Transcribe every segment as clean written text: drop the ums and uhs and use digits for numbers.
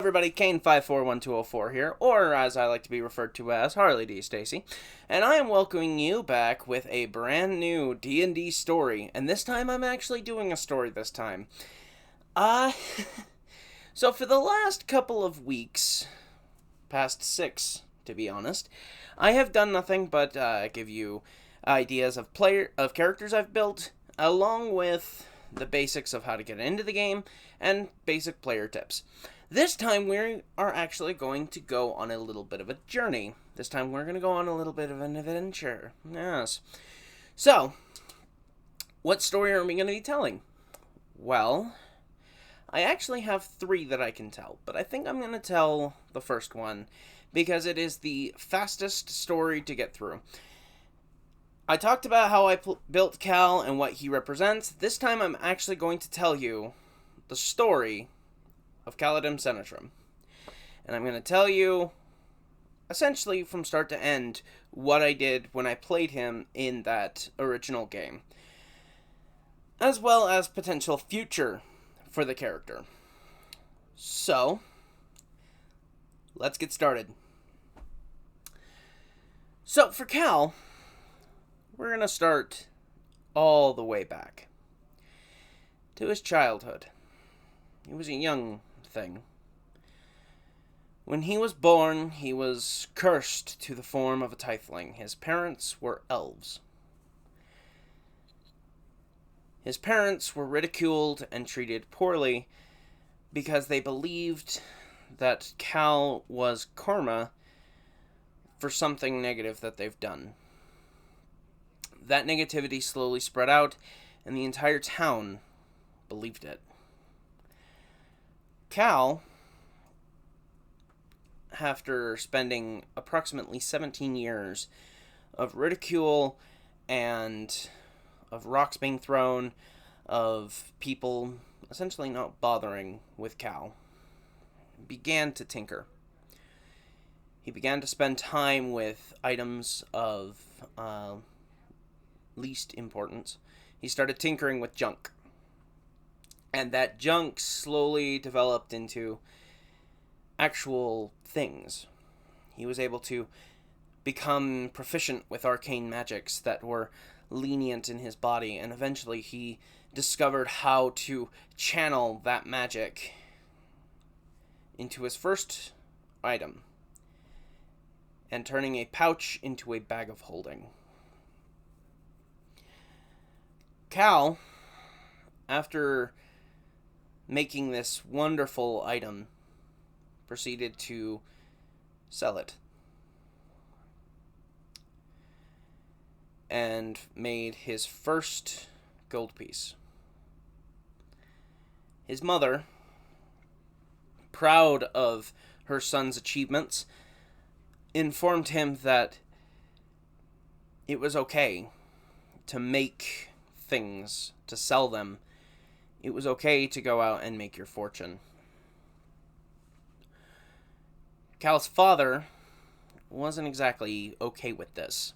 Everybody, Kane541204 here, or as I like to be referred to as, Harley D. Stacy, and I am welcoming you back with a brand new D&D story, and this time I'm actually doing a story this time. Uh, so for the last couple of weeks, past 6, to be honest, I have done nothing but give you ideas of characters I've built, along with the basics of how to get into the game, and basic player tips. This time we are actually going to go on a little bit of a journey. This time we're going to go on a little bit of an adventure. Yes. So, what story are we going to be telling? Well, I actually have 3 that I can tell, but I think I'm going to tell the first one because it is the fastest story to get through. I talked about how I built Cal and what he represents. This time I'm actually going to tell you the story of kalidem sanitrem. And I'm going to tell you, essentially from start to end, what I did when I played him in that original game. As well as potential future for the character. So, let's get started. So, for Cal, we're going to start all the way back to his childhood. He was a young thing. When he was born, he was cursed to the form of a tiefling. His parents were elves. His parents were ridiculed and treated poorly because they believed that Cal was karma for something negative that they've done. That negativity slowly spread out, and the entire town believed it. Cal, after spending approximately 17 years of ridicule and of rocks being thrown, of people essentially not bothering with Cal, began to tinker. He began to spend time with items of least importance. He started tinkering with junk. And that junk slowly developed into actual things. He was able to become proficient with arcane magics that were lenient in his body, and eventually he discovered how to channel that magic into his first item, and turning a pouch into a bag of holding. Cal, after making this wonderful item, proceeded to sell it. And made his first gold piece. His mother, proud of her son's achievements, informed him that it was okay to make things, to sell them. It was okay to go out and make your fortune. Cal's father wasn't exactly okay with this.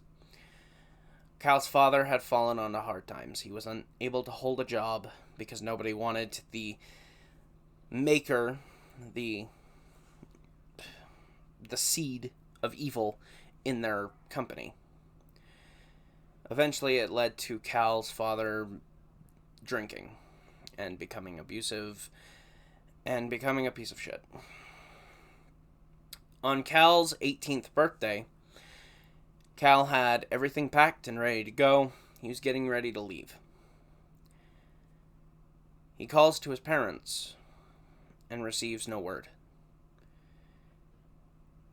Cal's father had fallen onto hard times. He was unable to hold a job because nobody wanted the maker, the seed of evil in their company. Eventually it led to Cal's father drinking and becoming abusive, and becoming a piece of shit. On Cal's 18th birthday, Cal had everything packed and ready to go. He was getting ready to leave. He calls to his parents and receives no word.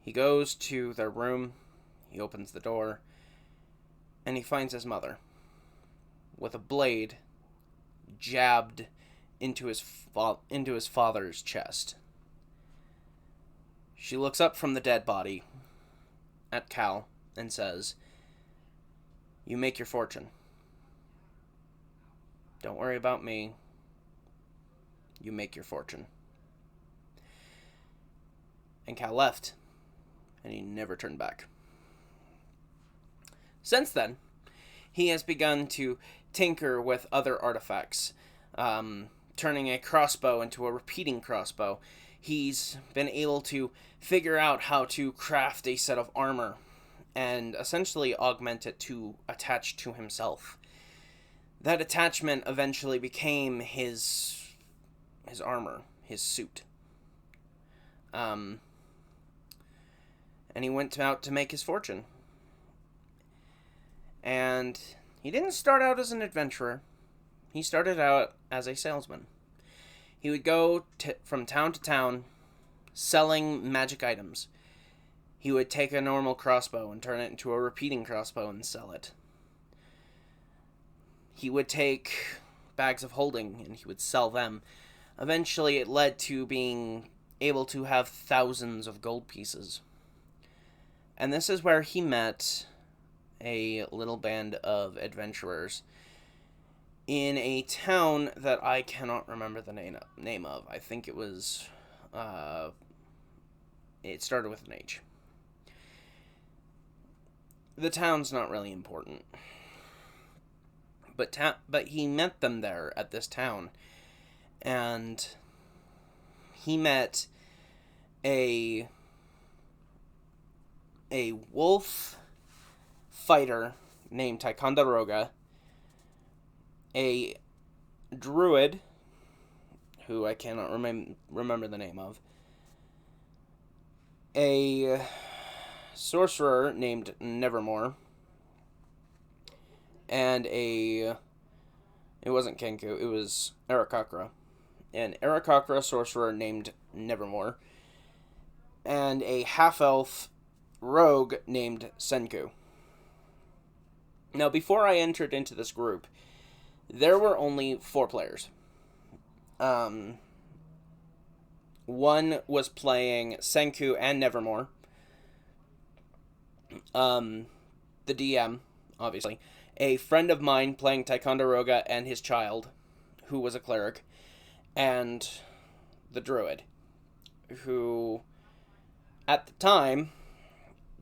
He goes to their room, he opens the door, and he finds his mother with a blade jabbed into his father's chest. She looks up from the dead body at Cal and says, "You make your fortune. Don't worry about me. You make your fortune." And Cal left, and he never turned back. Since then, he has begun to tinker with other artifacts, turning a crossbow into a repeating crossbow. He's been able to figure out how to craft a set of armor and essentially augment it to attach to himself. That attachment eventually became his armor, his suit. And he went out to make his fortune. And he didn't start out as an adventurer. He started out as a salesman. He would go from town to town selling magic items. He would take a normal crossbow and turn it into a repeating crossbow and sell it. He would take bags of holding and he would sell them. Eventually it led to being able to have thousands of gold pieces. And this is where he met a little band of adventurers in a town that I cannot remember the name of. I think it was, it started with an H. The town's not really important. But he met them there at this town. And he met a wolf fighter named Ticonderoga, a druid, who I cannot remember the name of, a sorcerer named Nevermore, and it wasn't Kenku, it was Aarakocra, an Aarakocra sorcerer named Nevermore, and a half-elf rogue named Senku. Now, before I entered into this group, there were only 4 players. One was playing Senku and Nevermore. The DM, obviously. A friend of mine playing Ticonderoga and his child, who was a cleric. And the druid, who, at the time,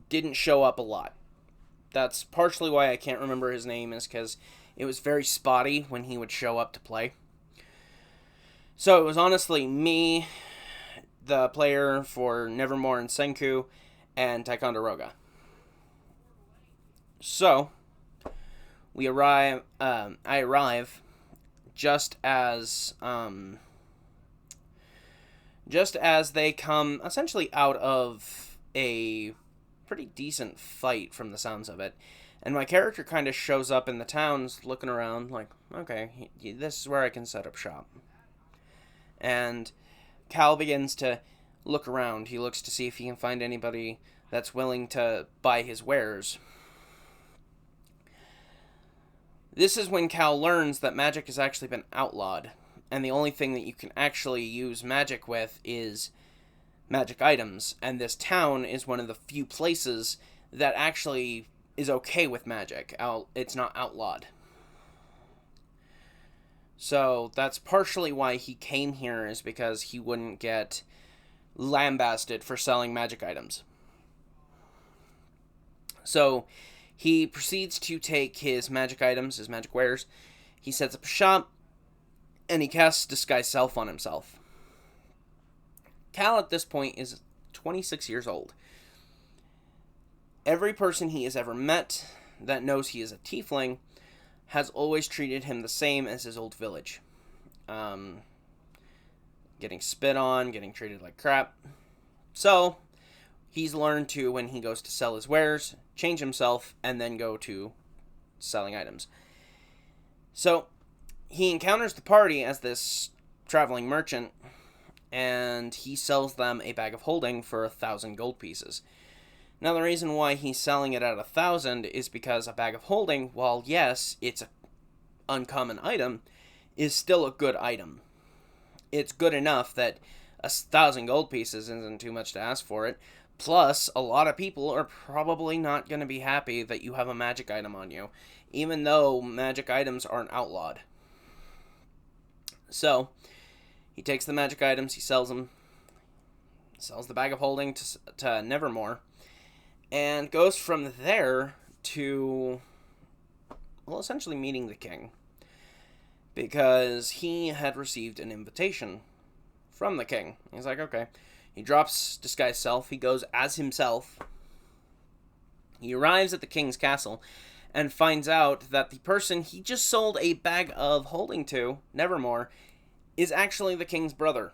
didn't show up a lot. That's partially why I can't remember his name, is because it was very spotty when he would show up to play. So it was honestly me, the player for Nevermore and Senku, and Ticonderoga. So I arrive just as they come essentially out of a pretty decent fight from the sounds of it. And my character kind of shows up in the towns looking around like, okay, this is where I can set up shop. And Cal begins to look around. He looks to see if he can find anybody that's willing to buy his wares. This is when Cal learns that magic has actually been outlawed, and the only thing that you can actually use magic with is magic items, and this town is one of the few places that actually is okay with magic. It's not outlawed. So that's partially why he came here, is because he wouldn't get lambasted for selling magic items. So he proceeds to take his magic items, his magic wares. He sets up a shop, and he casts Disguise Self on himself. Cal at this point is 26 years old. Every person he has ever met that knows he is a tiefling has always treated him the same as his old village. Getting spit on, getting treated like crap. So he's learned to, when he goes to sell his wares, change himself, and then go to selling items. So he encounters the party as this traveling merchant, and he sells them a bag of holding for 1,000 gold pieces. Now, the reason why he's selling it at 1,000 is because a bag of holding, while yes, it's an uncommon item, is still a good item. It's good enough that 1,000 gold pieces isn't too much to ask for it. Plus, a lot of people are probably not going to be happy that you have a magic item on you, even though magic items aren't outlawed. So he takes the magic items, he sells them, sells the bag of holding to Nevermore, and goes from there to, well, essentially meeting the king. because he had received an invitation from the king. He's like, okay. He drops disguised self. He goes as himself. He arrives at the king's castle and finds out that the person he just sold a bag of holding to, Nevermore, is actually the king's brother.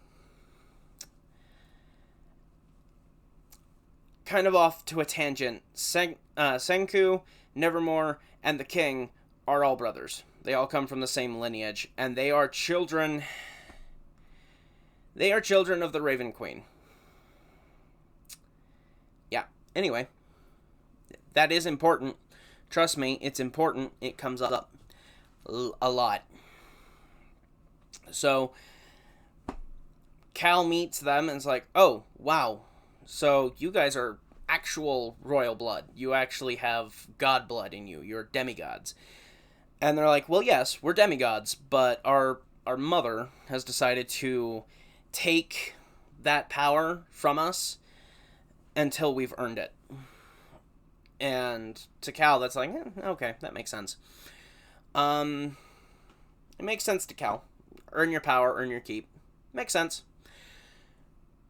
Kind of off to a tangent, Senku, Nevermore, and the king are all brothers. They all come from the same lineage, and they are children... They are children of the Raven Queen. Yeah, anyway. That is important. Trust me, it's important. It comes up a lot. So, Cal meets them and is like, oh, wow. So, you guys are actual royal blood. You actually have god blood in you. You're demigods. And they're like, well, yes, we're demigods, but our mother has decided to take that power from us until we've earned it. And to Cal, that's like, okay, that makes sense. It makes sense to Cal. Earn your power, earn your keep. Makes sense.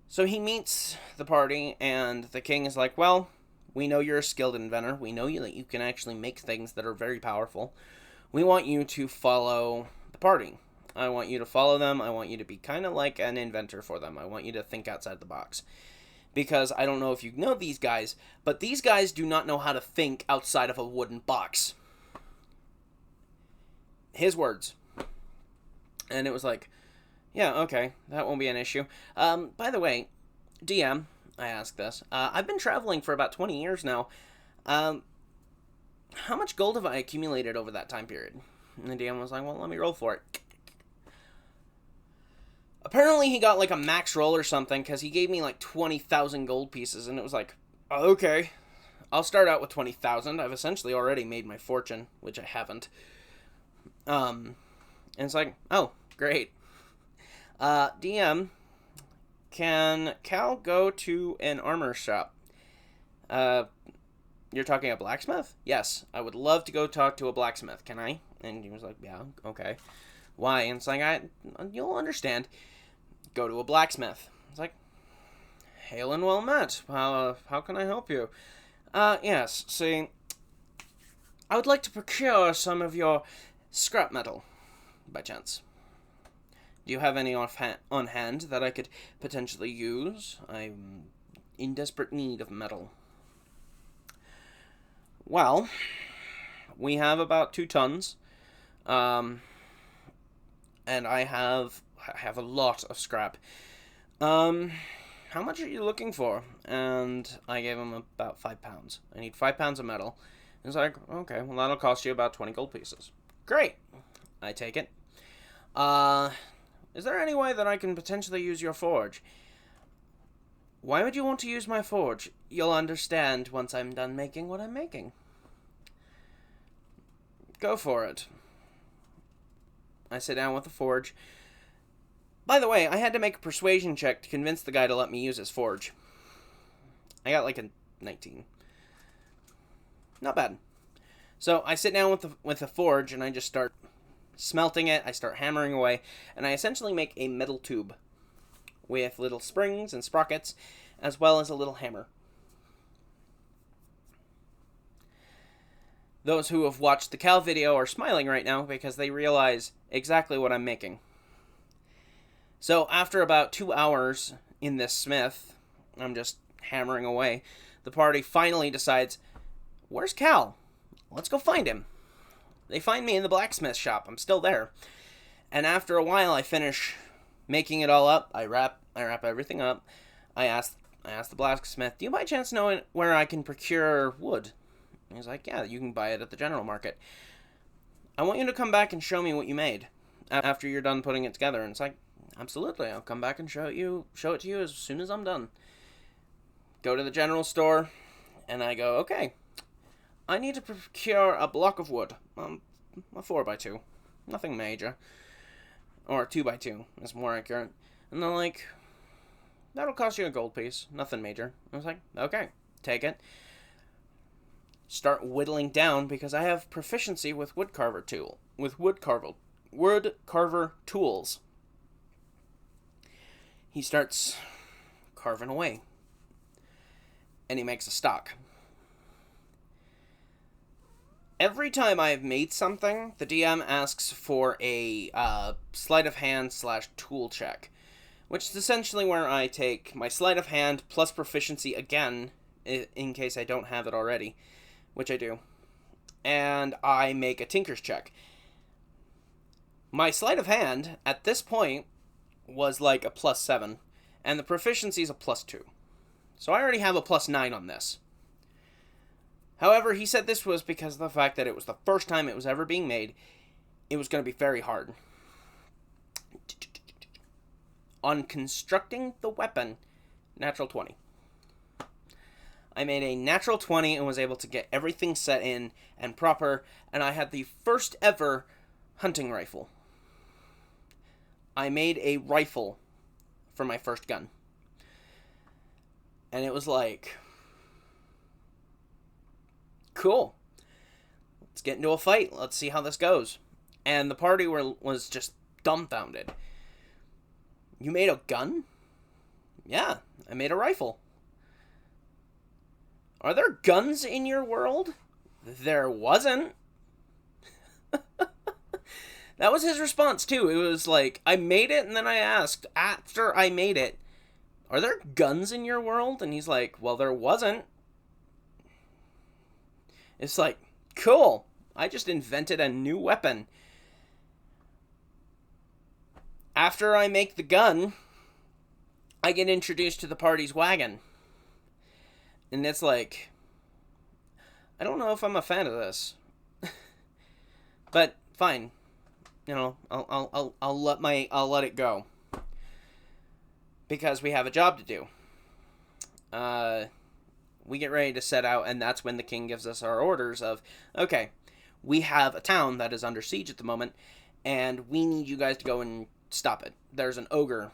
So he meets the party, and the king is like, well, we know you're a skilled inventor. We know that you can actually make things that are very powerful. We want you to follow the party. I want you to follow them. I want you to be kind of like an inventor for them. I want you to think outside the box. Because I don't know if you know these guys, but these guys do not know how to think outside of a wooden box. His words. And it was like, yeah, okay, that won't be an issue. By the way, DM, I asked this. I've been traveling for about 20 years now. How much gold have I accumulated over that time period? And the DM was like, well, let me roll for it. Apparently he got like a max roll or something, because he gave me like 20,000 gold pieces, and it was like, okay, I'll start out with 20,000. I've essentially already made my fortune, which I haven't. And it's like, oh, great. DM, can Cal go to an armor shop? You're talking a blacksmith? Yes, I would love to go talk to a blacksmith. Can I? And he was like, yeah, okay. Why? And it's like, you'll understand. Go to a blacksmith. It's like, hail and well met. How can I help you? Yes, see, I would like to procure some of your scrap metal, by chance. Do you have any on hand that I could potentially use? I'm in desperate need of metal. Well, we have about 2 tons. And I have a lot of scrap. How much are you looking for? And I gave him about 5 pounds. I need 5 pounds of metal. And it's like, okay, well, that'll cost you about 20 gold pieces. Great. I take it. Is there any way that I can potentially use your forge? Why would you want to use my forge? You'll understand once I'm done making what I'm making. Go for it. I sit down with the forge. By the way, I had to make a persuasion check to convince the guy to let me use his forge. I got like a 19. Not bad. So I sit down with the forge and I just start smelting it. I start hammering away, and I essentially make a metal tube with little springs and sprockets, as well as a little hammer. Those who have watched the Cal video are smiling right now because they realize exactly what I'm making. So after about 2 hours in this smith, I'm just hammering away, the party finally decides, where's Cal? Let's go find him. They find me in the blacksmith shop. I'm still there. And after a while, I finish making it all up. I wrap everything up. I ask the blacksmith, do you by chance know where I can procure wood? And he's like, yeah, you can buy it at the general market. I want you to come back and show me what you made after you're done putting it together. And it's like, absolutely, I'll come back and show it to you as soon as I'm done. Go to the general store, and I go, okay, I need to procure a block of wood, a 4x2, nothing major, or 2x2 is more accurate. And they're like, that'll cost you a gold piece, nothing major. I was like, okay, take it. Start whittling down because I have proficiency with wood carver wood carver tools. He starts carving away. And he makes a stock. Every time I've made something, the DM asks for a sleight of hand / tool check, which is essentially where I take my sleight of hand plus proficiency again, in case I don't have it already, which I do, and I make a tinker's check. My sleight of hand, at this point, was like a +7, and the proficiency is a +2. So I already have a +9 on this. However, he said this was because of the fact that it was the first time it was ever being made. It was going to be very hard. On constructing the weapon, natural 20. I made a natural 20 and was able to get everything set in and proper, and I had the first ever hunting rifle. I made a rifle for my first gun. And it was like, cool. Let's get into a fight. Let's see how this goes. And the party was just dumbfounded. You made a gun? Yeah, I made a rifle. Are there guns in your world? There wasn't. That was his response, too. It was like, I made it, and then I asked, after I made it, are there guns in your world? And he's like, well, there wasn't. It's like, cool. I just invented a new weapon. After I make the gun, I get introduced to the party's wagon. And it's like, I don't know if I'm a fan of this. But fine. You know, I'll let it go. Because we have a job to do. We get ready to set out, and that's when the king gives us our orders of, okay, we have a town that is under siege at the moment, and we need you guys to go and stop it. There's an ogre.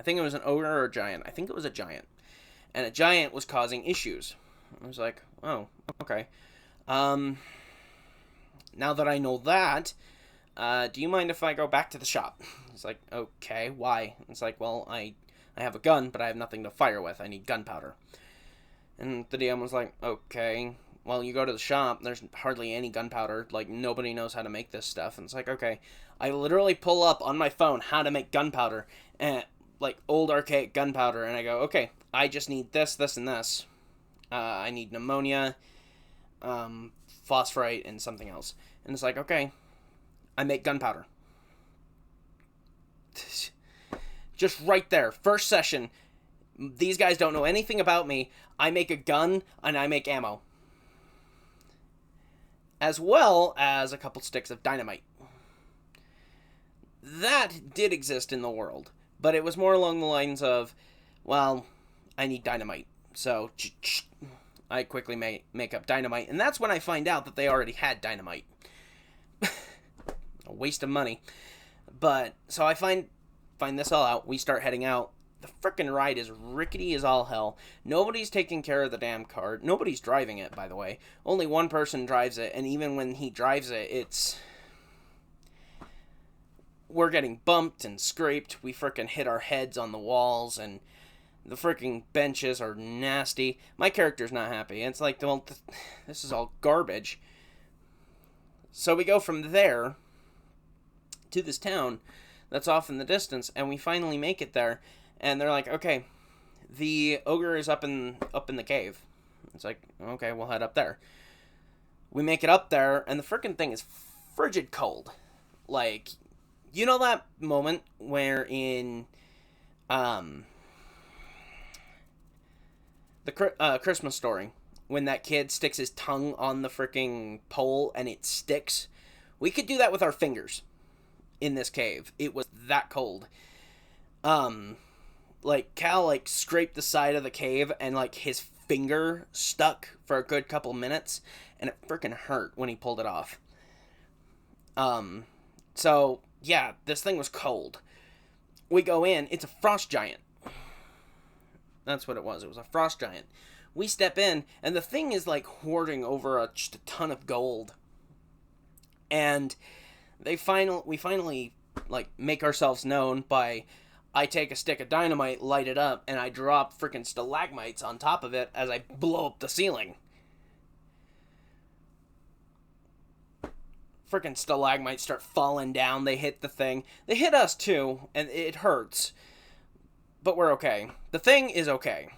I think it was an ogre or a giant. I think it was a giant. And a giant was causing issues. I was like, oh, okay. Now that I know that, do you mind if I go back to the shop? It's like, okay, why? It's like, well, I have a gun, but I have nothing to fire with. I need gunpowder. And the DM was like, okay, well, you go to the shop, there's hardly any gunpowder. Like, nobody knows how to make this stuff. And it's like, okay, I literally pull up on my phone how to make gunpowder, and like old archaic gunpowder, and I go, okay, I just need this, this, and this. I need pneumonia, phosphorite, and something else. And it's like, okay, I make gunpowder. Just right there, first session. These guys don't know anything about me. I make a gun, and I make ammo. As well as a couple sticks of dynamite. That did exist in the world, but it was more along the lines of, well, I need dynamite. So, I quickly make up dynamite, and that's when I find out that they already had dynamite. A waste of money. But, so I find this all out. We start heading out. The frickin' ride is rickety as all hell. Nobody's taking care of the damn cart. Nobody's driving it, by the way. Only one person drives it, and even when he drives it, it's... We're getting bumped and scraped. We frickin' hit our heads on the walls, and the frickin' benches are nasty. My character's not happy. It's like, well, this is all garbage. So we go from there to this town that's off in the distance, and we finally make it there. And they're like, okay, the ogre is up in the cave. It's like, okay, we'll head up there. We make it up there, and the frickin' thing is frigid cold. Like, you know that moment where in the Christmas Story, when that kid sticks his tongue on the frickin' pole and it sticks? We could do that with our fingers in this cave. It was that cold. Like, Cal, like, scraped the side of the cave, and, like, his finger stuck for a good couple minutes, and it frickin' hurt when he pulled it off. So, yeah, this thing was cold. We go in, it's a frost giant. That's what it was a frost giant. We step in, and the thing is, like, hoarding over just a ton of gold. And we finally like make ourselves known by I take a stick of dynamite, light it up, and I drop freaking stalagmites on top of it as I blow up the ceiling. Freaking stalagmites start falling down. They hit the thing. They hit us too, and it hurts. But we're okay. The thing is okay.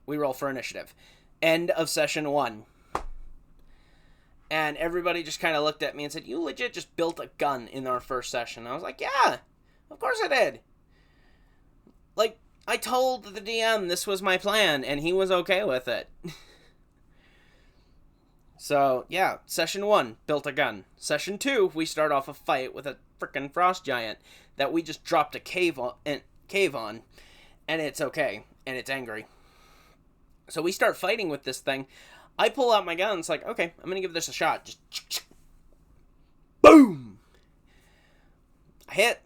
We roll for initiative. End of session 1. And everybody just kind of looked at me and said, "You legit just built a gun in our first session." I was like, "Yeah, of course I did." Like, I told the DM this was my plan, and he was okay with it. So, yeah, session 1, built a gun. Session 2, we start off a fight with a frickin' frost giant that we just dropped a cave on, and it's okay, and it's angry. So we start fighting with this thing. I pull out my gun, it's like, okay, I'm gonna give this a shot. Just boom! I hit.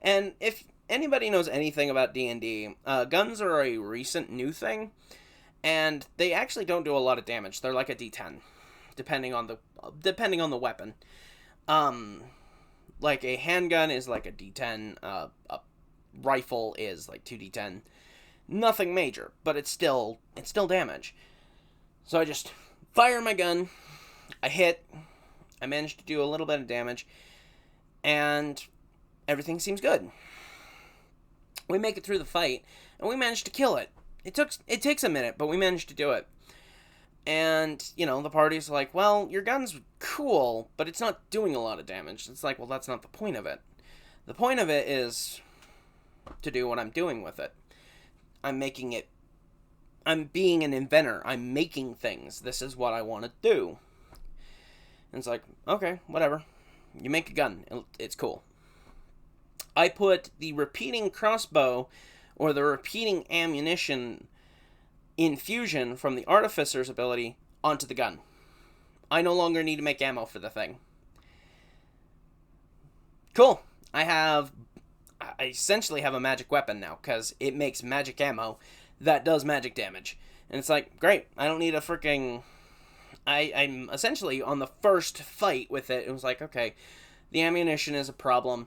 And if anybody knows anything about D&D, guns are a recent new thing, and they actually don't do a lot of damage. They're like a D10, depending on the weapon. Like a handgun is like a D10, a rifle is like 2D10. Nothing major, but it's still damage. So I just fire my gun, I hit, I managed to do a little bit of damage, and everything seems good. We make it through the fight, and we managed to kill it. It takes a minute, but we managed to do it. And, you know, the party's like, well, your gun's cool, but it's not doing a lot of damage. It's like, well, that's not the point of it. The point of it is to do what I'm doing with it. I'm being an inventor. I'm making things. This is what I want to do. And it's like, okay, whatever. You make a gun. It's cool. I put the repeating crossbow or the repeating ammunition infusion from the artificer's ability onto the gun. I no longer need to make ammo for the thing. Cool. I essentially have a magic weapon now, because it makes magic ammo that does magic damage. And it's like, great, I don't need a freaking... I'm essentially on the first fight with it. It was like, okay, the ammunition is a problem.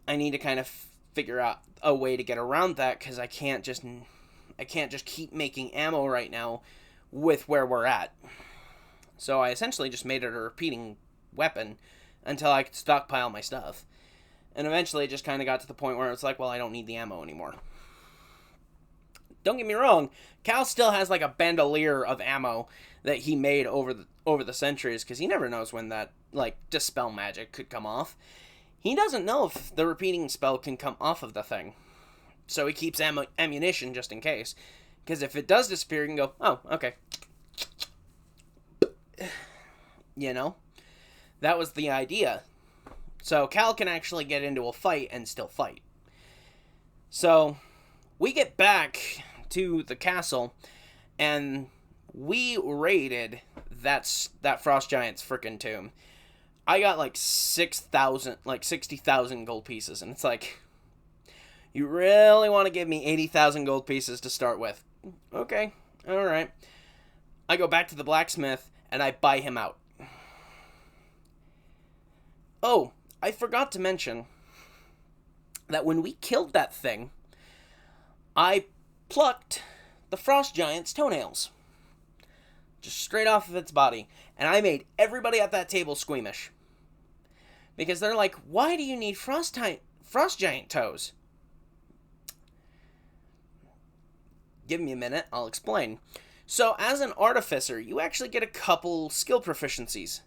I need to kind of figure out a way to get around that, because I can't just keep making ammo right now with where we're at. So I essentially just made it a repeating weapon until I could stockpile my stuff. And eventually it just kind of got to the point where it's like, well, I don't need the ammo anymore. Don't get me wrong, Cal still has like a bandolier of ammo that he made over the centuries, because he never knows when that, like, dispel magic could come off. He doesn't know if the repeating spell can come off of the thing. So he keeps ammunition just in case. Because if it does disappear, he can go, oh, okay. You know? That was the idea. So Cal can actually get into a fight and still fight. So we get back to the castle, and we raided that frost giant's frickin' tomb. I got like 60,000 gold pieces, and it's like, you really want to give me 80,000 gold pieces to start with? Okay, alright. I go back to the blacksmith, and I buy him out. Oh, I forgot to mention that when we killed that thing, I plucked the frost giant's toenails. Just straight off of its body. And I made everybody at that table squeamish. Because they're like, why do you need frost giant toes? Give me a minute, I'll explain. So, as an artificer, you actually get a couple skill proficiencies.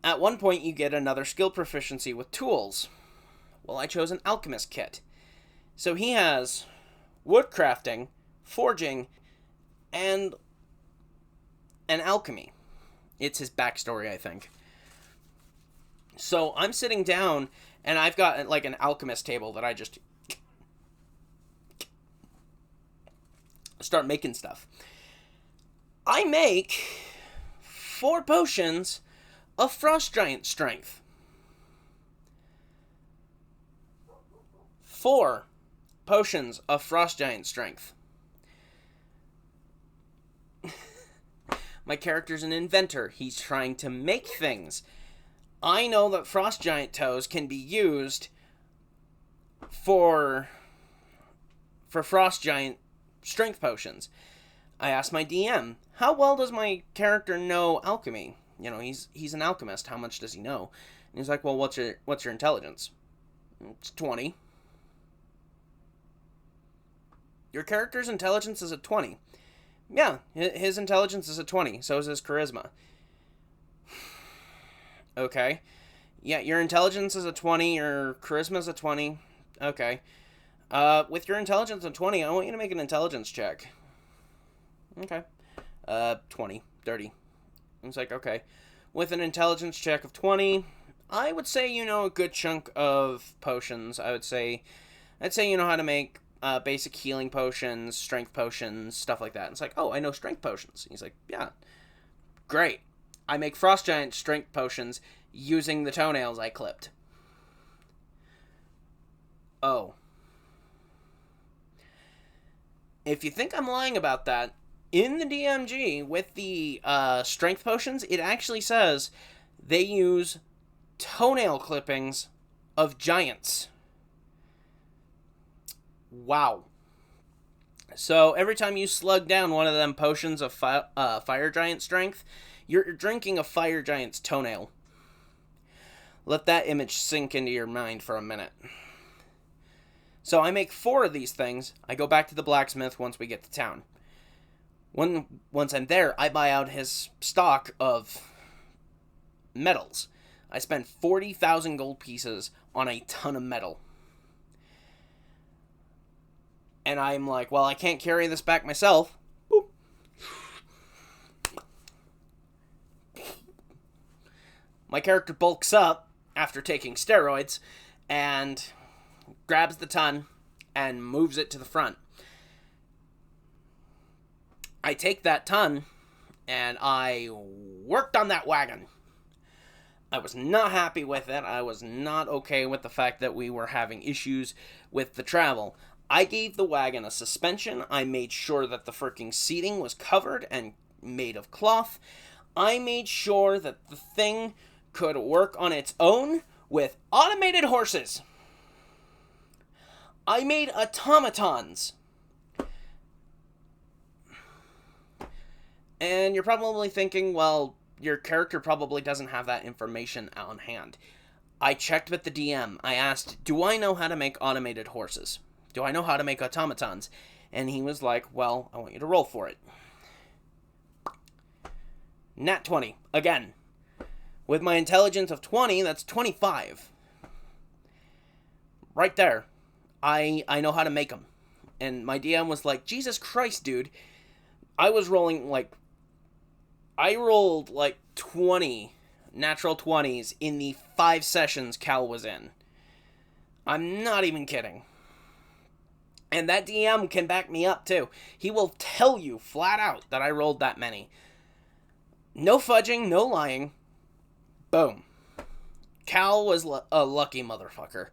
At one point, you get another skill proficiency with tools. Well, I chose an alchemist kit. So he has woodcrafting, forging, and an alchemy. It's his backstory, I think. So I'm sitting down, and I've got like an alchemist table that I just start making stuff. I make 4 potions of frost giant strength. 4 potions of frost giant strength. My character's an inventor. He's trying to make things. I know that frost giant toes can be used for frost giant strength potions. I asked my DM, how well does my character know alchemy? You know, he's an alchemist. How much does he know? And he's like, well, what's your intelligence? It's 20. Your character's intelligence is a 20. Yeah, his intelligence is a 20. So is his charisma. Okay. Yeah, your intelligence is a 20. Your charisma is a 20. Okay. With your intelligence of 20, I want you to make an intelligence check. Okay. 20. 30. It's like, okay. With an intelligence check of 20, I would say you know a good chunk of potions. I'd say you know how to make basic healing potions, strength potions, stuff like that. And it's like, oh, I know strength potions. He's like, yeah. Great. I make frost giant strength potions using the toenails I clipped. Oh. If you think I'm lying about that, in the DMG with the strength potions, it actually says they use toenail clippings of giants. Wow. So every time you slug down one of them potions of fire giant strength, you're drinking a fire giant's toenail. Let that image sink into your mind for a minute. So I make 4 of these things. I go back to the blacksmith once we get to town. Once I'm there, I buy out his stock of metals. I spend 40,000 gold pieces on a ton of metal. And I'm like, well, I can't carry this back myself. Boop. My character bulks up after taking steroids and grabs the ton and moves it to the front. I take that ton and I worked on that wagon. I was not happy with it. I was not okay with the fact that we were having issues with the travel. I gave the wagon a suspension. I made sure that the freaking seating was covered and made of cloth. I made sure that the thing could work on its own with automated horses. I made automatons. And you're probably thinking, well, your character probably doesn't have that information on hand. I checked with the DM. I asked, do I know how to make automated horses? Do I know how to make automatons? And he was like, well, I want you to roll for it. Nat 20. Again. With my intelligence of 20, that's 25. Right there. I know how to make them. And my DM was like, Jesus Christ, dude. I rolled like 20 natural 20s in the 5 sessions Cal was in. I'm not even kidding. And that DM can back me up too. He will tell you flat out that I rolled that many. No fudging, no lying. Boom. Cal was a lucky motherfucker.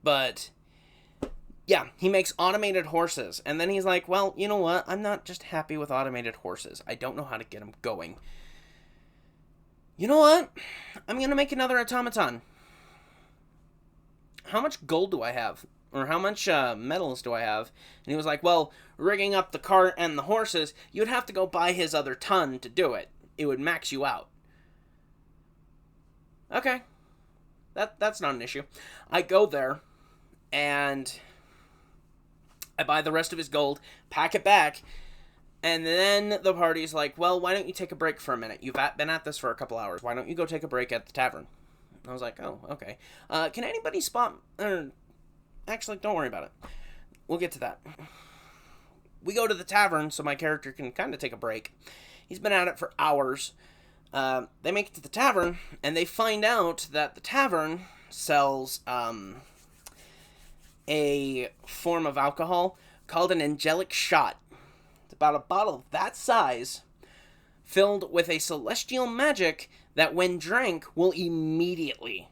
But yeah, he makes automated horses. And then he's like, well, you know what? I'm not just happy with automated horses. I don't know how to get them going. You know what? I'm going to make another automaton. How much gold do I have? Or how much metals do I have? And he was like, well, rigging up the cart and the horses, you'd have to go buy his other ton to do it. It would max you out. Okay. That's not an issue. I go there, and I buy the rest of his gold, pack it back, and then the party's like, well, why don't you take a break for a minute? You've been at this for a couple hours. Why don't you go take a break at the tavern? And I was like, oh, okay. Can anybody spot... Actually, don't worry about it. We'll get to that. We go to the tavern so my character can kind of take a break. He's been at it for hours. They make it to the tavern, and they find out that the tavern sells a form of alcohol called an angelic shot. It's about a bottle that size, filled with a celestial magic that when drank will immediately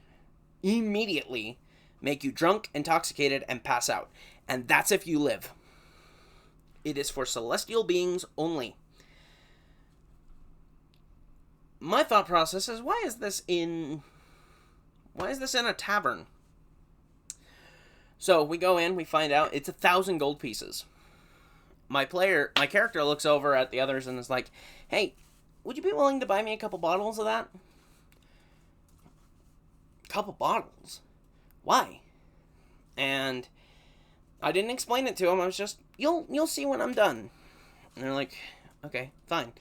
make you drunk, intoxicated, and pass out. And that's if you live. It is for celestial beings only. my thought process is, why is this in a tavern? So we go in, we find out it's 1,000 gold pieces. My character looks over at the others and is like, hey, would you be willing to buy me a couple bottles of that? Couple bottles? Why? And I didn't explain it to him. I was just, you'll see when I'm done. And they're like, okay, fine.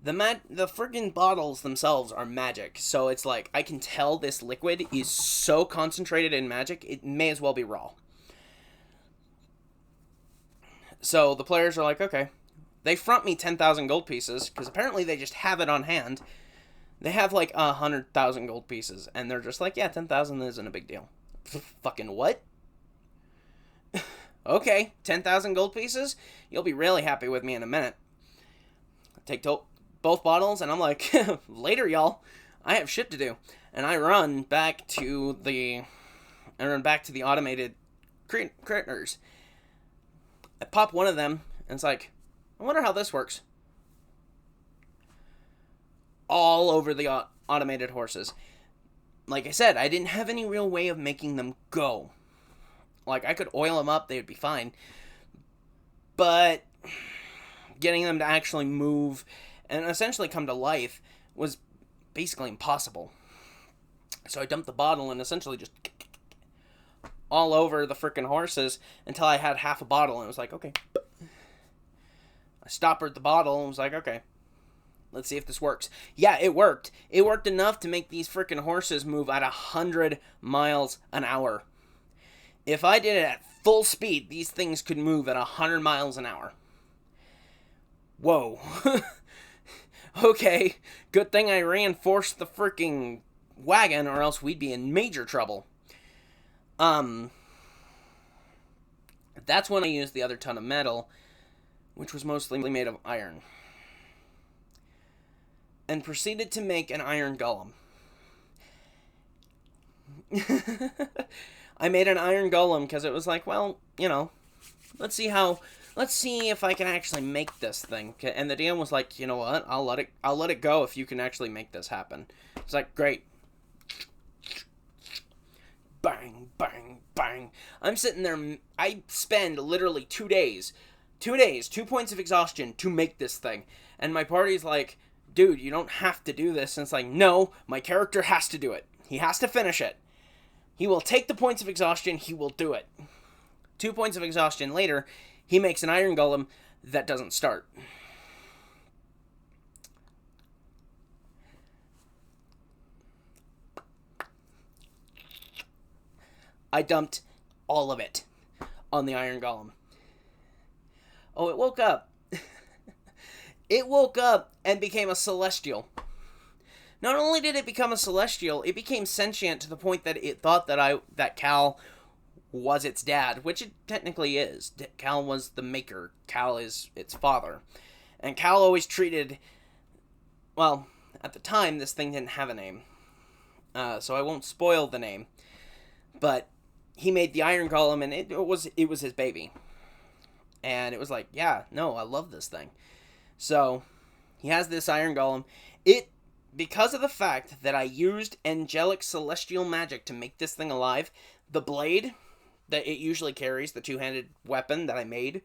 The friggin' bottles themselves are magic. So it's like, I can tell this liquid is so concentrated in magic, it may as well be raw. So the players are like, okay. They front me 10,000 gold pieces, because apparently they just have it on hand. They have like 100,000 gold pieces, and they're just like, yeah, 10,000 isn't a big deal. Fucking what? Okay, 10,000 gold pieces? You'll be really happy with me in a minute. I take both bottles, and I'm like, later, y'all. I have shit to do. And I run back to the automated critters. I pop one of them, and it's like, I wonder how this works. All over the automated horses. Like I said, I didn't have any real way of making them go. Like, I could oil them up, they would be fine. But getting them to actually move and essentially come to life was basically impossible. So I dumped the bottle and essentially just all over the frickin' horses until I had half a bottle, and it was like, okay. I stoppered the bottle and was like, okay, let's see if this works. Yeah, it worked. It worked enough to make these frickin' horses move at 100 miles an hour. If I did it at full speed, these things could move at 100 miles an hour. Whoa. Okay, good thing I reinforced the frickin' wagon, or else we'd be in major trouble. That's when I used the other ton of metal, which was mostly made of iron, and proceeded to make an iron golem. I made an iron golem because it was like, well, let's see if I can actually make this thing. And the DM was like, you know what? I'll let it go if you can actually make this happen. It's like, great. Bang, bang, bang. I'm sitting there. I spend literally 2 days, 2 points of exhaustion to make this thing. And my party's like, dude, you don't have to do this. And it's like, no, my character has to do it. He has to finish it. He will take the points of exhaustion. He will do it. 2 points of exhaustion later, he makes an iron golem that doesn't start. I dumped all of it on the iron golem. Oh, it woke up. It woke up and became a celestial. Not only did it become a celestial, it became sentient to the point that it thought that Cal was its dad, which it technically is. Cal was the maker. Cal is its father. And Cal always treated... Well, at the time, this thing didn't have a name. So I won't spoil the name. But he made the iron golem, and it was his baby. And it was like, yeah, no, I love this thing. So he has this iron golem. Because of the fact that I used angelic celestial magic to make this thing alive, the blade that it usually carries, the two-handed weapon that I made,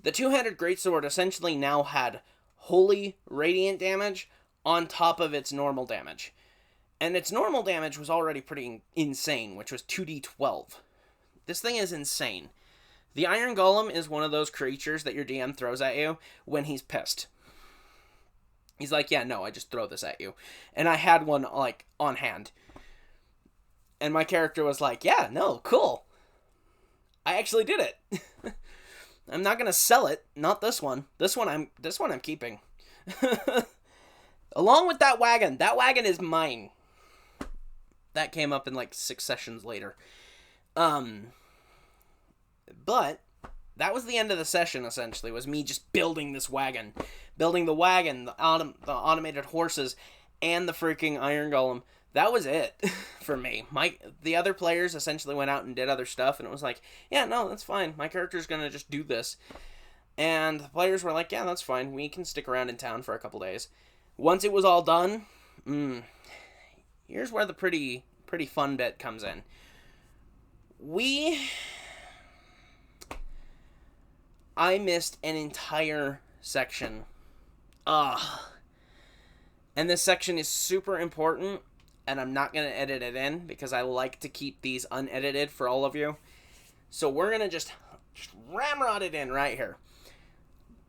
the two-handed greatsword essentially now had holy radiant damage on top of its normal damage. And its normal damage was already pretty insane, which was 2d12. This thing is insane. The Iron Golem is one of those creatures that your DM throws at you when he's pissed. He's like, yeah, no, I just throw this at you. And I had one, like, on hand. And my character was like, yeah, no, cool. I actually did it. I'm not gonna sell it. Not this one. This one I'm keeping. Along with that wagon. That wagon is mine. That came up in like 6 sessions later. But that was the end of the session, essentially, was me just building this wagon. Building the wagon, the automated horses, and the freaking Iron Golem. That was it for me. The other players essentially went out and did other stuff, and it was like, yeah, no, that's fine. My character's gonna just do this. And the players were like, yeah, that's fine. We can stick around in town for a couple days. Once it was all done, here's where the pretty fun bit comes in. I missed an entire section. Ugh. And this section is super important, and I'm not going to edit it in because I like to keep these unedited for all of you. So we're going to just ramrod it in right here.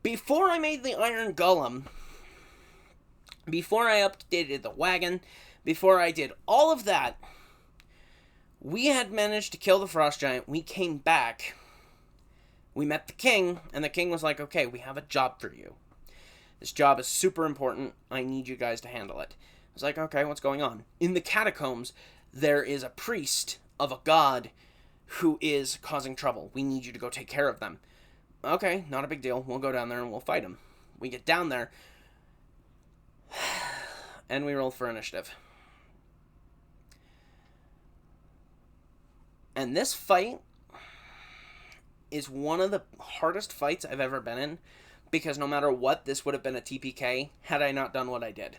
Before I made the Iron Golem, before I updated the wagon, before I did all of that, we had managed to kill the Frost Giant. We came back. We met the king, and the king was like, okay, we have a job for you. This job is super important. I need you guys to handle it. I was like, okay, what's going on? In the catacombs, there is a priest of a god who is causing trouble. We need you to go take care of them. Okay, not a big deal. We'll go down there and we'll fight him. We get down there, and we roll for initiative. And this fight is one of the hardest fights I've ever been in, because no matter what, this would have been a TPK had I not done what I did.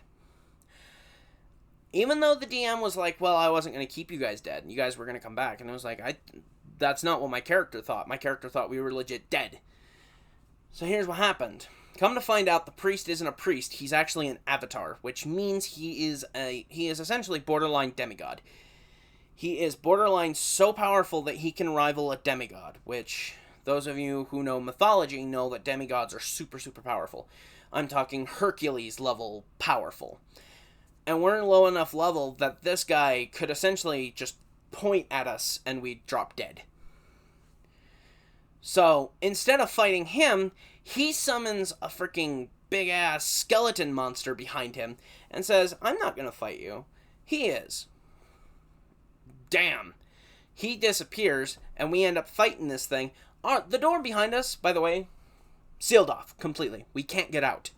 Even though the DM was like, well, I wasn't going to keep you guys dead. You guys were going to come back. And I was like, that's not what my character thought. My character thought we were legit dead. So here's what happened. Come to find out, the priest isn't a priest. He's actually an avatar, which means he is essentially borderline demigod. He is borderline so powerful that he can rival a demigod, which those of you who know mythology know that demigods are super, super powerful. I'm talking Hercules level powerful. And we're in low enough level that this guy could essentially just point at us and we'd drop dead. So instead of fighting him, he summons a freaking big ass skeleton monster behind him and says, I'm not going to fight you. He is. Damn. He disappears, and we end up fighting this thing. The door behind us, by the way, sealed off completely. We can't get out.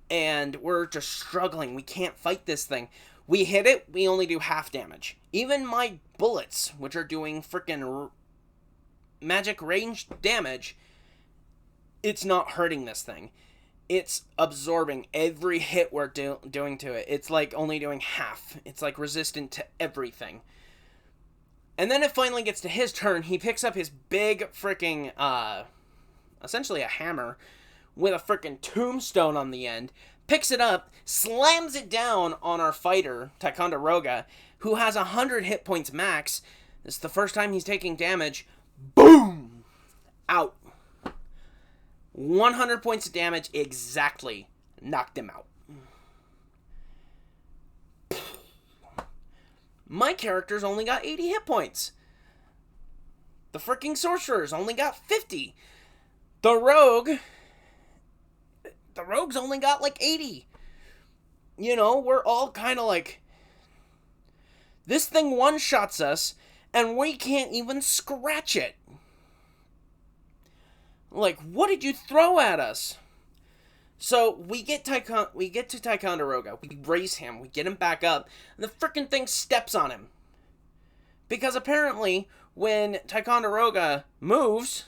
And we're just struggling. We can't fight this thing. We hit it, we only do half damage. Even my bullets, which are doing freaking magic range damage, it's not hurting this thing. It's absorbing every hit we're doing to it. It's like only doing half. It's like resistant to everything. And then it finally gets to his turn. He picks up his big freaking, essentially a hammer with a freaking tombstone on the end, picks it up, slams it down on our fighter, Ticonderoga, who has 100 hit points max. This is the first time he's taking damage. Boom! Out. 100 points of damage exactly. Knocked him out. My character's only got 80 hit points. The freaking sorcerer's only got 50. The rogue's only got like 80. You know, we're all kind of like, this thing one-shots us, and we can't even scratch it. Like, what did you throw at us? So, we get to Ticonderoga, we race him, we get him back up, and the frickin' thing steps on him. Because apparently, when Ticonderoga moves,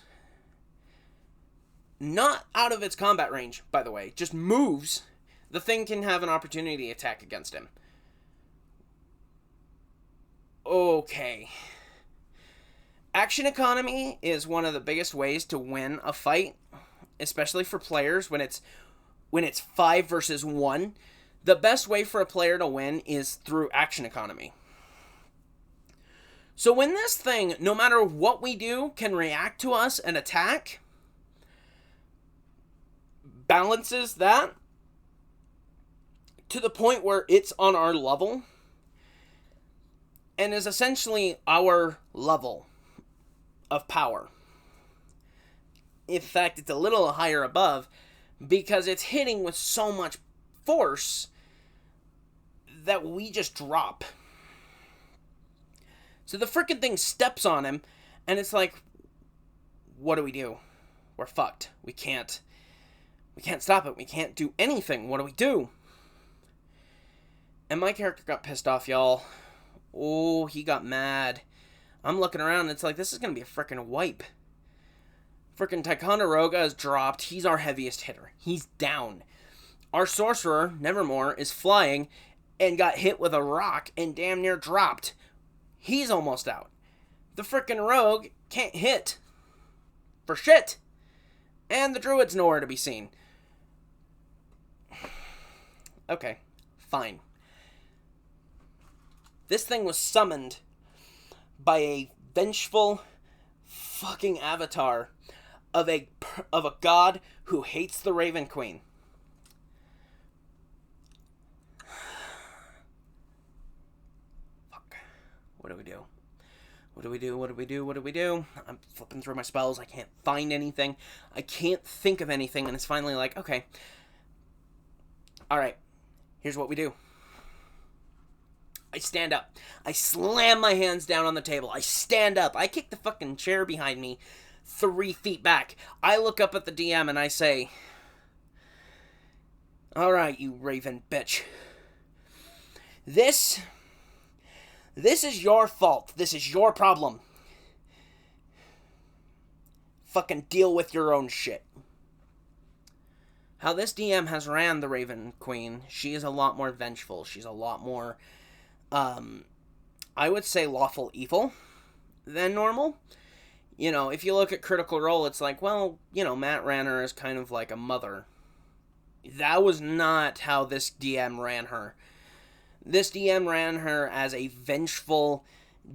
not out of its combat range, by the way, just moves, the thing can have an opportunity attack against him. Okay. Action economy is one of the biggest ways to win a fight, especially for players when it's 5 versus 1. The best way for a player to win is through action economy. So when this thing, no matter what we do, can react to us and attack, balances that to the point where it's on our level and is essentially our level of power. In fact, it's a little higher above because it's hitting with so much force that we just drop. So the frickin' thing steps on him, and it's like, what do? We're fucked. We can't stop it. We can't do anything. What do we do? And my character got pissed off, y'all. Oh, he got mad. I'm looking around, and it's like, this is going to be a frickin' wipe. Frickin' Ticonderoga is dropped. He's our heaviest hitter. He's down. Our sorcerer, Nevermore, is flying and got hit with a rock and damn near dropped. He's almost out. The frickin' rogue can't hit for shit. And the druid's nowhere to be seen. Okay, fine. This thing was summoned by a vengeful fucking avatar of a god who hates the Raven Queen. Fuck. What do we do? What do we do? What do we do? What do we do? I'm flipping through my spells. I can't find anything. I can't think of anything. And it's finally like, okay. Alright. Here's what we do. I stand up. I slam my hands down on the table. I stand up. I kick the fucking chair behind me 3 feet back. I look up at the DM and I say, alright, you raven bitch. This is your fault. This is your problem. Fucking deal with your own shit. How this DM has ran the Raven Queen, she is a lot more vengeful. She's a lot more, I would say lawful evil than normal. You know, if you look at Critical Role, it's like, well, you know, Matt ran her as kind of like a mother. That was not how this DM ran her. This DM ran her as a vengeful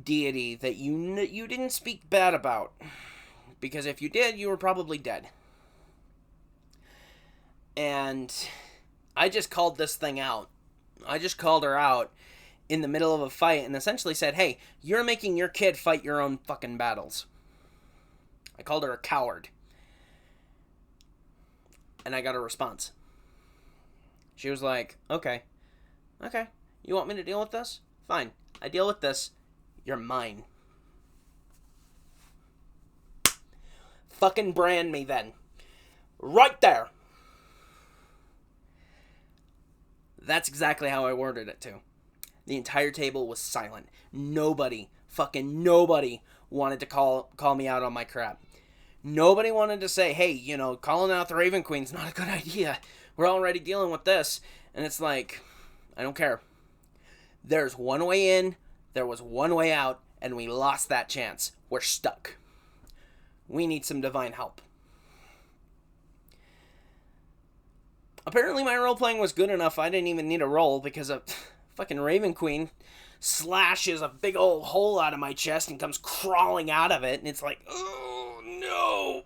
deity that you didn't speak bad about. Because if you did, you were probably dead. And I just called this thing out. I just called her out in the middle of a fight and essentially said, hey, you're making your kid fight your own fucking battles. I called her a coward. And I got a response. She was like, okay. You want me to deal with this? Fine. I deal with this. You're mine. Fucking brand me then. Right there. That's exactly how I worded it too. The entire table was silent. Nobody, fucking nobody wanted to call me out on my crap. Nobody wanted to say, hey, you know, calling out the Raven Queen's not a good idea. We're already dealing with this. And it's like, I don't care. There's one way in, there was one way out, and we lost that chance. We're stuck. We need some divine help. Apparently my role-playing was good enough I didn't even need a roll because a fucking Raven Queen slashes a big old hole out of my chest and comes crawling out of it, and it's like, oh no!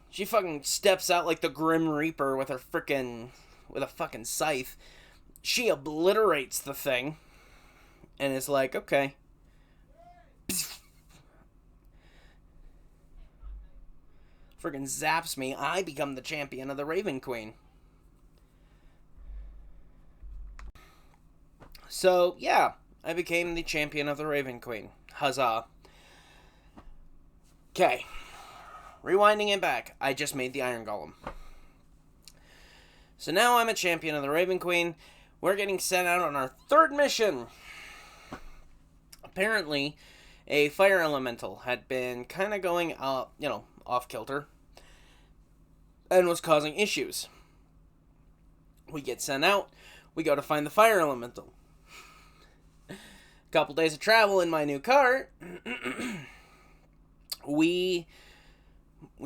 She fucking steps out like the Grim Reaper with a fucking scythe. She obliterates the thing, and is like, okay. Friggin' zaps me. I become the champion of the Raven Queen. So, yeah, I became the champion of the Raven Queen. Huzzah. Okay. Rewinding it back, I just made the Iron Golem. So now I'm a champion of the Raven Queen. We're getting sent out on our 3rd mission. Apparently, a fire elemental had been kind of going out, off kilter, and was causing issues. We get sent out. We go to find the fire elemental. A couple days of travel in my new car. we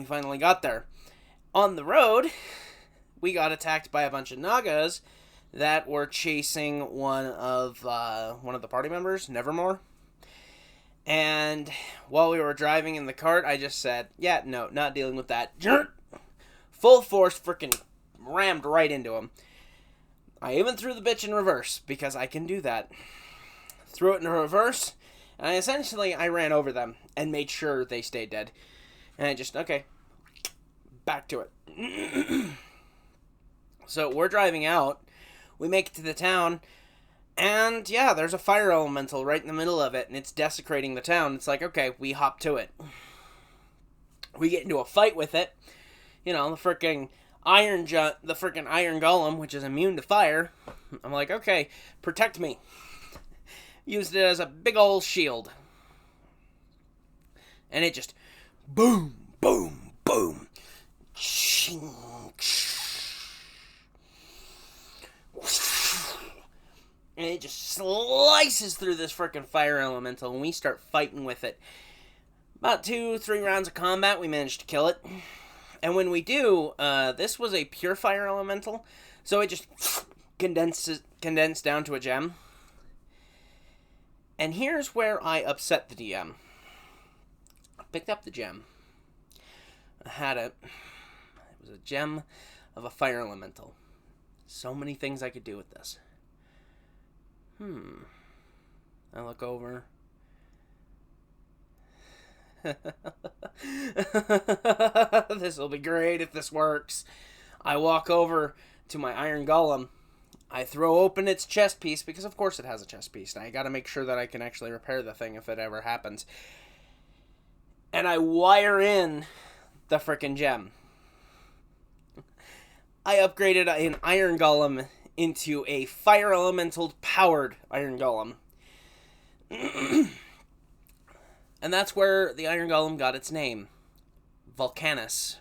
finally got there. On the road, we got attacked by a bunch of Nagas that were chasing one of the party members, Nevermore. And while we were driving in the cart, I just said, yeah, no, not dealing with that. Full force freaking rammed right into him. I even threw the bitch in reverse, because I can do that. Threw it in reverse, and I ran over them and made sure they stayed dead. And I just, okay, back to it. So we're driving out. We make it to the town. And, yeah, there's a fire elemental right in the middle of it, and it's desecrating the town. It's like, okay, we hop to it. We get into a fight with it. The freaking iron golem, which is immune to fire. I'm like, okay, protect me. Used it as a big old shield. And it just, boom, boom, boom. Ching, ching. And it just slices through this freaking fire elemental, and we start fighting with it. About 2-3 rounds of combat, we managed to kill it. And when we do, this was a pure fire elemental, so it just condensed down to a gem. And here's where I upset the DM. I picked up the gem. I had it. It was a gem of a fire elemental. So many things I could do with this. I look over. This will be great if this works. I walk over to my iron golem. I throw open its chest piece, because of course it has a chest piece. I gotta make sure that I can actually repair the thing if it ever happens. And I wire in the frickin' gem. I upgraded an iron golem into a fire elemental powered iron golem. And that's where the iron golem got its name, Volcanus.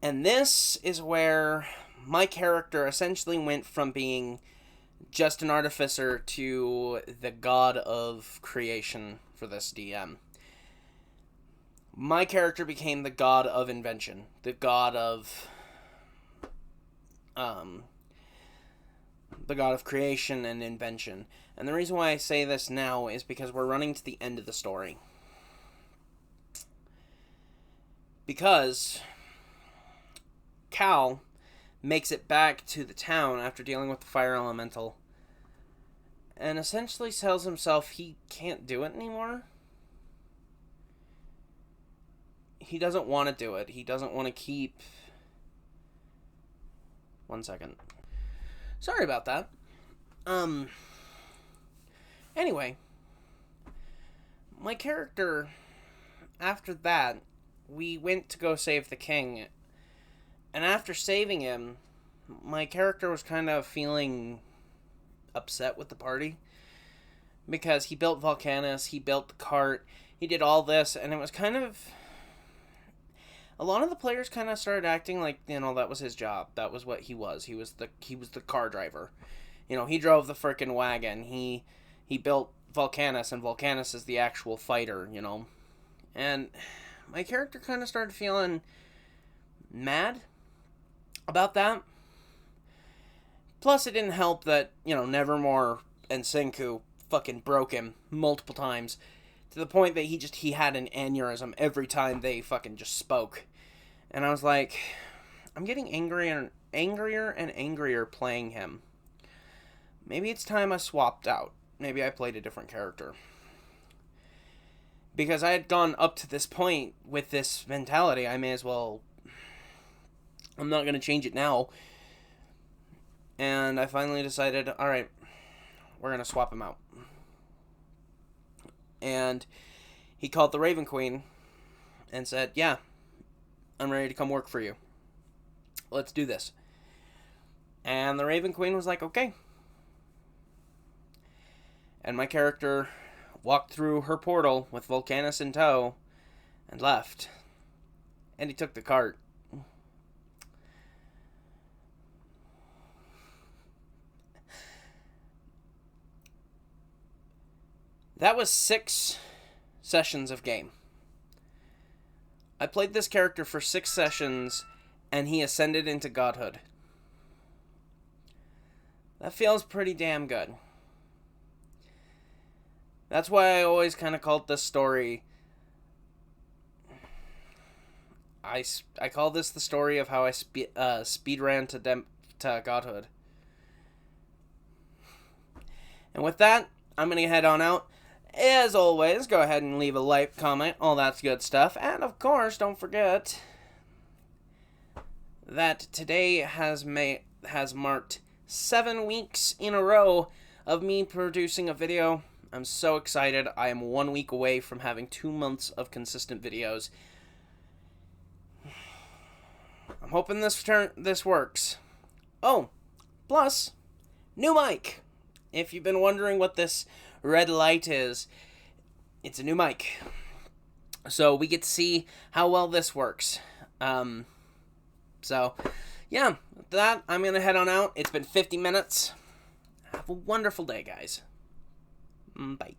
And this is where my character essentially went from being just an artificer to the god of creation for this DM. My character became the god of invention, the god of creation and invention. And the reason why I say this now is because we're running to the end of the story. Because Cal makes it back to the town after dealing with the fire elemental and essentially tells himself he can't do it anymore. He doesn't want to do it. He doesn't want to keep... One second. Sorry about that. Anyway, my character, after that, we went to go save the king. And after saving him, my character was kind of feeling upset with the party. Because he built Volcanus, he built the cart, he did all this, and it was kind of... A lot of the players kind of started acting like, you know, that was his job. That was what he was. He was the car driver. You know, he drove the frickin' wagon. He built Volcanus, and Volcanus is the actual fighter, you know. And my character kind of started feeling mad about that. Plus, it didn't help that, you know, Nevermore and Senku fucking broke him multiple times. To the point that he had an aneurysm every time they fucking just spoke. And I was like, I'm getting angrier and angrier playing him. Maybe it's time I swapped out. Maybe I played a different character. Because I had gone up to this point with this mentality, I may as well... I'm not going to change it now. And I finally decided, alright, we're going to swap him out. And he called the Raven Queen and said, yeah, I'm ready to come work for you. Let's do this. And the Raven Queen was like, okay. And my character walked through her portal with Volcanus in tow and left. And he took the cart. That was 6 sessions of game. I played this character for 6 sessions, and he ascended into godhood. That feels pretty damn good. That's why I always kind of called this story... I call this the story of how I speedran to godhood. And with that, I'm going to head on out. As always, go ahead and leave a like, comment, all that good stuff. And of course, don't forget that today has marked 7 weeks in a row of me producing a video. I'm so excited. I am 1 week away from having 2 months of consistent videos. I'm hoping this works. Oh, plus, new mic. If you've been wondering what this red light is, it's a new mic. So we get to see how well this works. So, yeah, with that, I'm going to head on out. It's been 50 minutes. Have a wonderful day, guys. Bye.